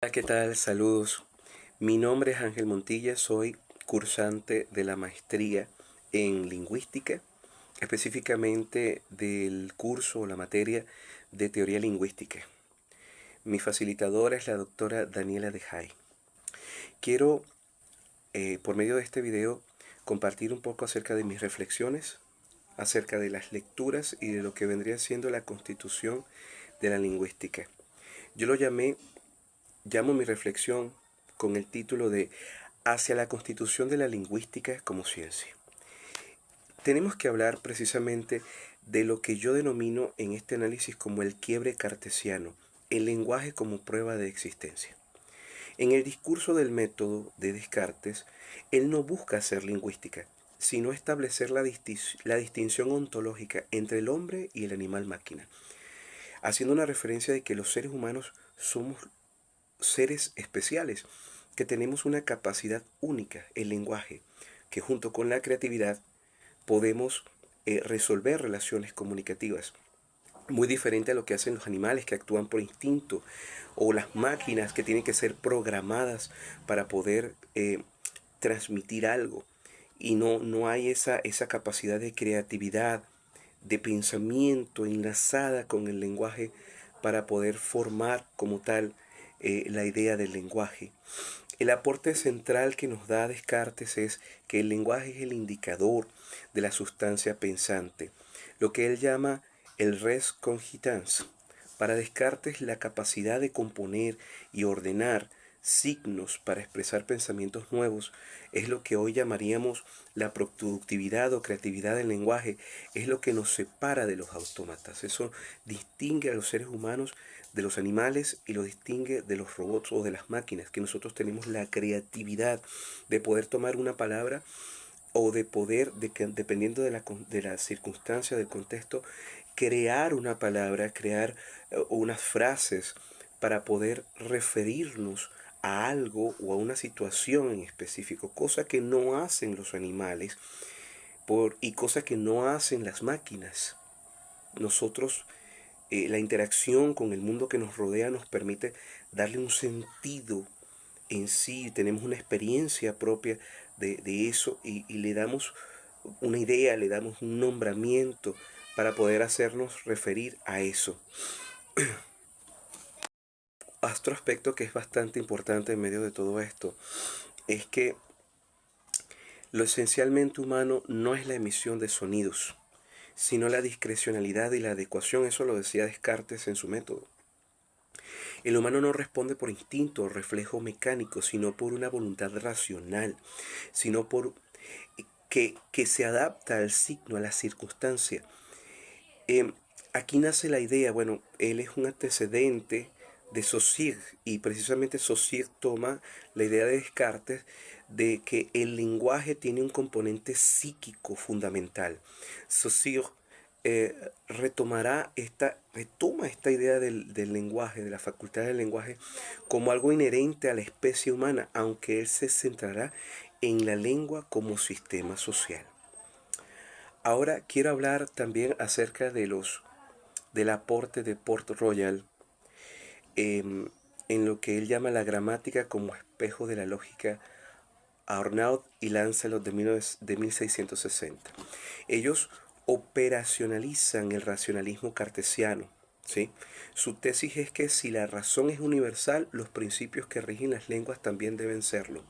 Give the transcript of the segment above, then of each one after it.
Hola, ¿qué tal? Saludos. Mi nombre es Ángel Montilla, soy cursante de la maestría en lingüística, específicamente del curso o la materia de teoría lingüística. Mi facilitadora es la doctora Daniela De Jay. Quiero, por medio de este video, compartir un poco acerca de mis reflexiones, acerca de las lecturas y de lo que vendría siendo la constitución de la lingüística. Yo llamo mi reflexión con el título de Hacia la constitución de la lingüística como ciencia. Tenemos que hablar precisamente de lo que yo denomino en este análisis como el quiebre cartesiano, el lenguaje como prueba de existencia. En el discurso del método de Descartes, él no busca hacer lingüística, sino establecer la distinción ontológica entre el hombre y el animal máquina, haciendo una referencia de que los seres humanos somos seres especiales, que tenemos una capacidad única, el lenguaje, que junto con la creatividad podemos resolver relaciones comunicativas. Muy diferente a lo que hacen los animales que actúan por instinto o las máquinas que tienen que ser programadas para poder transmitir algo. Y no hay esa capacidad de creatividad, de pensamiento enlazada con el lenguaje para poder formar como tal la idea del lenguaje. El aporte central que nos da Descartes es que el lenguaje es el indicador de la sustancia pensante, lo que él llama el res cogitans. Para Descartes, la capacidad de componer y ordenar signos para expresar pensamientos nuevos es lo que hoy llamaríamos la productividad o creatividad del lenguaje, es lo que nos separa de los autómatas. Eso distingue a los seres humanos de los animales y lo distingue de los robots o de las máquinas, que nosotros tenemos la creatividad de poder tomar una palabra o de poder, dependiendo de la circunstancia, del contexto, crear una palabra, crear unas frases para poder referirnos a algo o a una situación en específico, cosa que no hacen los animales y cosa que no hacen las máquinas. Nosotros, la interacción con el mundo que nos rodea nos permite darle un sentido en sí, tenemos una experiencia propia de eso y le damos una idea, le damos un nombramiento para poder hacernos referir a eso. Otro aspecto que es bastante importante en medio de todo esto es que lo esencialmente humano no es la emisión de sonidos, sino la discrecionalidad y la adecuación. Eso lo decía Descartes en su método. El humano no responde por instinto o reflejo mecánico, sino por una voluntad racional, sino por que se adapta al signo, a la circunstancia. Eh, Aquí nace la idea, bueno, él es un antecedente de Saussure y precisamente Saussure toma la idea de Descartes de que el lenguaje tiene un componente psíquico fundamental. Saussure retoma esta idea del lenguaje, de la facultad del lenguaje, como algo inherente a la especie humana, aunque él se centrará en la lengua como sistema social. Ahora quiero hablar también acerca del aporte de Port Royal em, en lo que él llama la gramática como espejo de la lógica a Arnaud y Lancelot de 1660. Ellos operacionalizan el racionalismo cartesiano. ¿Sí? Su tesis es que si la razón es universal, los principios que rigen las lenguas también deben serlo.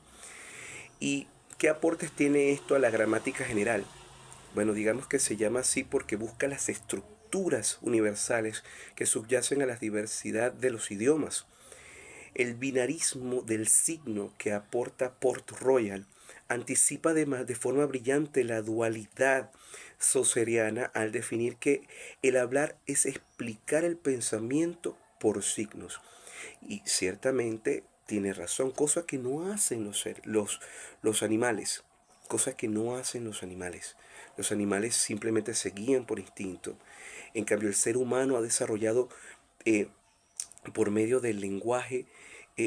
¿Y qué aportes tiene esto a la gramática general? Bueno, digamos que se llama así porque busca las estructuras universales que subyacen a la diversidad de los idiomas. El binarismo del signo que aporta Port Royal anticipa de forma brillante la dualidad saussuriana al definir que el hablar es explicar el pensamiento por signos. Y ciertamente tiene razón, cosa que no hacen los animales, cosa que no hacen los animales. Los animales simplemente se guían por instinto. En cambio, el ser humano ha desarrollado eh, por medio del lenguaje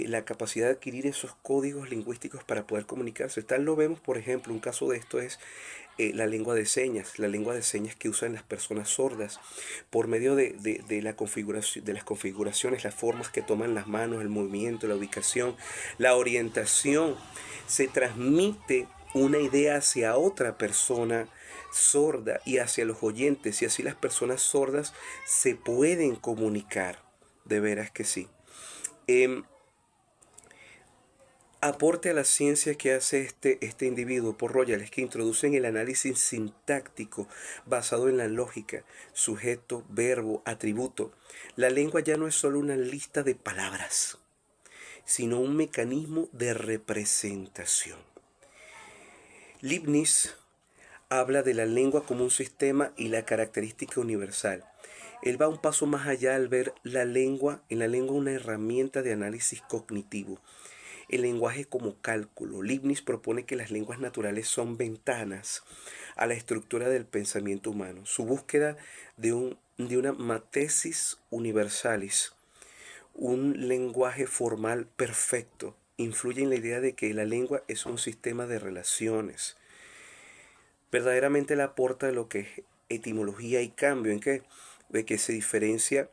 la capacidad de adquirir esos códigos lingüísticos para poder comunicarse. Tal lo vemos, por ejemplo, un caso de esto es la lengua de señas que usan las personas sordas por medio de la configuración, de las configuraciones, las formas que toman las manos, el movimiento, la ubicación, la orientación. Se transmite una idea hacia otra persona sorda y hacia los oyentes, y así las personas sordas se pueden comunicar. De veras que sí. Em, Aporte a la ciencia que hace este individuo por Royal es que introducen el análisis sintáctico basado en la lógica, sujeto, verbo, atributo. La lengua ya no es solo una lista de palabras, sino un mecanismo de representación. Leibniz habla de la lengua como un sistema y la característica universal. Él va un paso más allá al ver en la lengua una herramienta de análisis cognitivo. El lenguaje como cálculo. Leibniz propone que las lenguas naturales son ventanas a la estructura del pensamiento humano. Su búsqueda de una matesis universalis, un lenguaje formal perfecto, influye en la idea de que la lengua es un sistema de relaciones. Verdaderamente le aporta lo que es etimología y cambio, de que se diferencia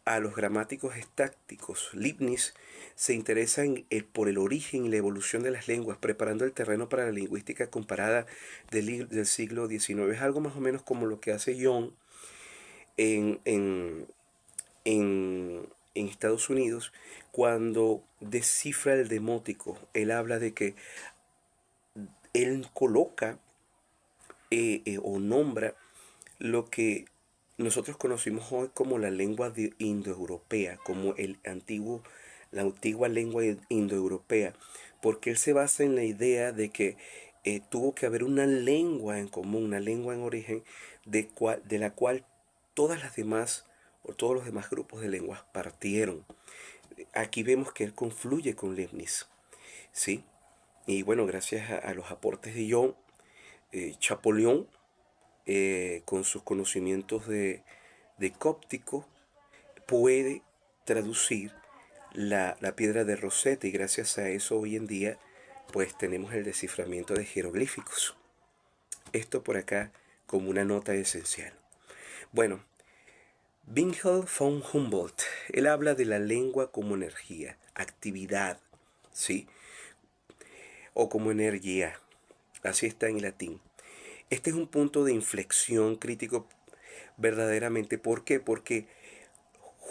a los gramáticos estácticos. Leibniz se interesa por el origen y la evolución de las lenguas, preparando el terreno para la lingüística comparada del siglo XIX. Es algo más o menos como lo que hace Young en, en, en Estados Unidos cuando descifra el demótico. Él habla de que él coloca o nombra lo que nosotros conocimos hoy como la lengua indoeuropea, como la antigua lengua indoeuropea, porque él se basa en la idea de que tuvo que haber una lengua en común, una lengua en origen, de la cual todas las demás o todos los demás grupos de lenguas partieron. Aquí vemos que él confluye con Leibniz, ¿sí? Y bueno, gracias a los aportes de John Champollion, con sus conocimientos de cóptico, puede traducir la piedra de Rosetta, y gracias a eso hoy en día pues tenemos el desciframiento de jeroglíficos. Esto por acá como una nota esencial. Bueno, Wilhelm von Humboldt, él habla de la lengua como energía, actividad, ¿sí? O como energía, así está en latín. Este es un punto de inflexión crítico verdaderamente. ¿Por qué? Porque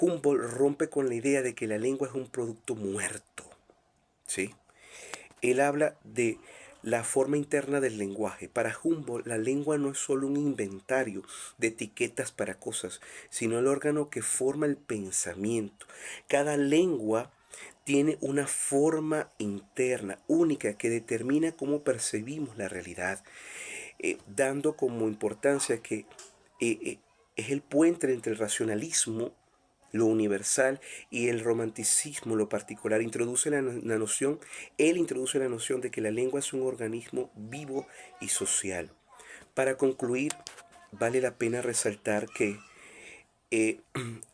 Humboldt rompe con la idea de que la lengua es un producto muerto, ¿sí? Él habla de la forma interna del lenguaje. Para Humboldt, la lengua no es solo un inventario de etiquetas para cosas, sino el órgano que forma el pensamiento. Cada lengua tiene una forma interna única que determina cómo percibimos la realidad, dando como importancia que es el puente entre el racionalismo, lo universal, y el romanticismo, lo particular. Él introduce la noción de que la lengua es un organismo vivo y social. Para concluir, vale la pena resaltar que eh,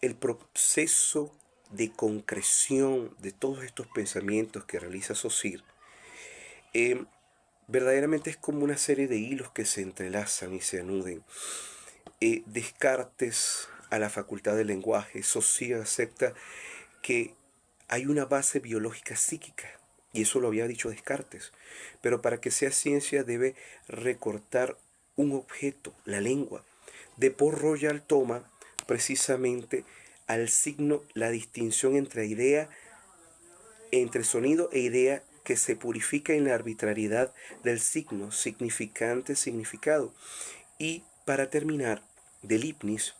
el proceso de concreción de todos estos pensamientos que realiza Saussure eh, verdaderamente es como una serie de hilos que se entrelazan y se anuden. Descartes a la facultad del lenguaje. Saussure acepta que hay una base biológica psíquica, y eso lo había dicho Descartes, pero para que sea ciencia debe recortar un objeto, la lengua. De Port Royal toma precisamente al signo la distinción entre sonido e idea, que se purifica en la arbitrariedad del signo, significante, significado. Y para terminar, de Leibniz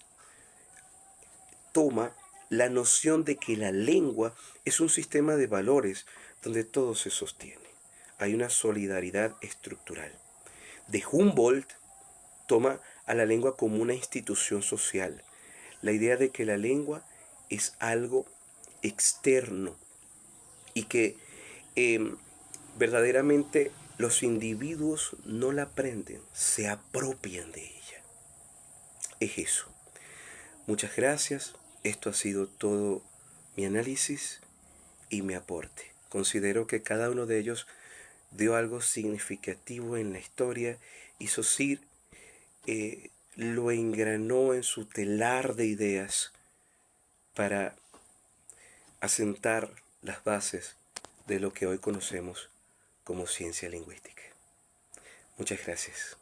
toma la noción de que la lengua es un sistema de valores donde todo se sostiene. Hay una solidaridad estructural. De Humboldt toma a la lengua como una institución social. La idea de que la lengua es algo externo y que eh, verdaderamente los individuos no la aprenden, se apropian de ella. Es eso. Muchas gracias. Esto ha sido todo mi análisis. y mi aporte. Considero que cada uno de ellos dio algo significativo en la historia y Saussure lo engranó en su telar de ideas para asentar las bases de lo que hoy conocemos como ciencia lingüística. Muchas gracias.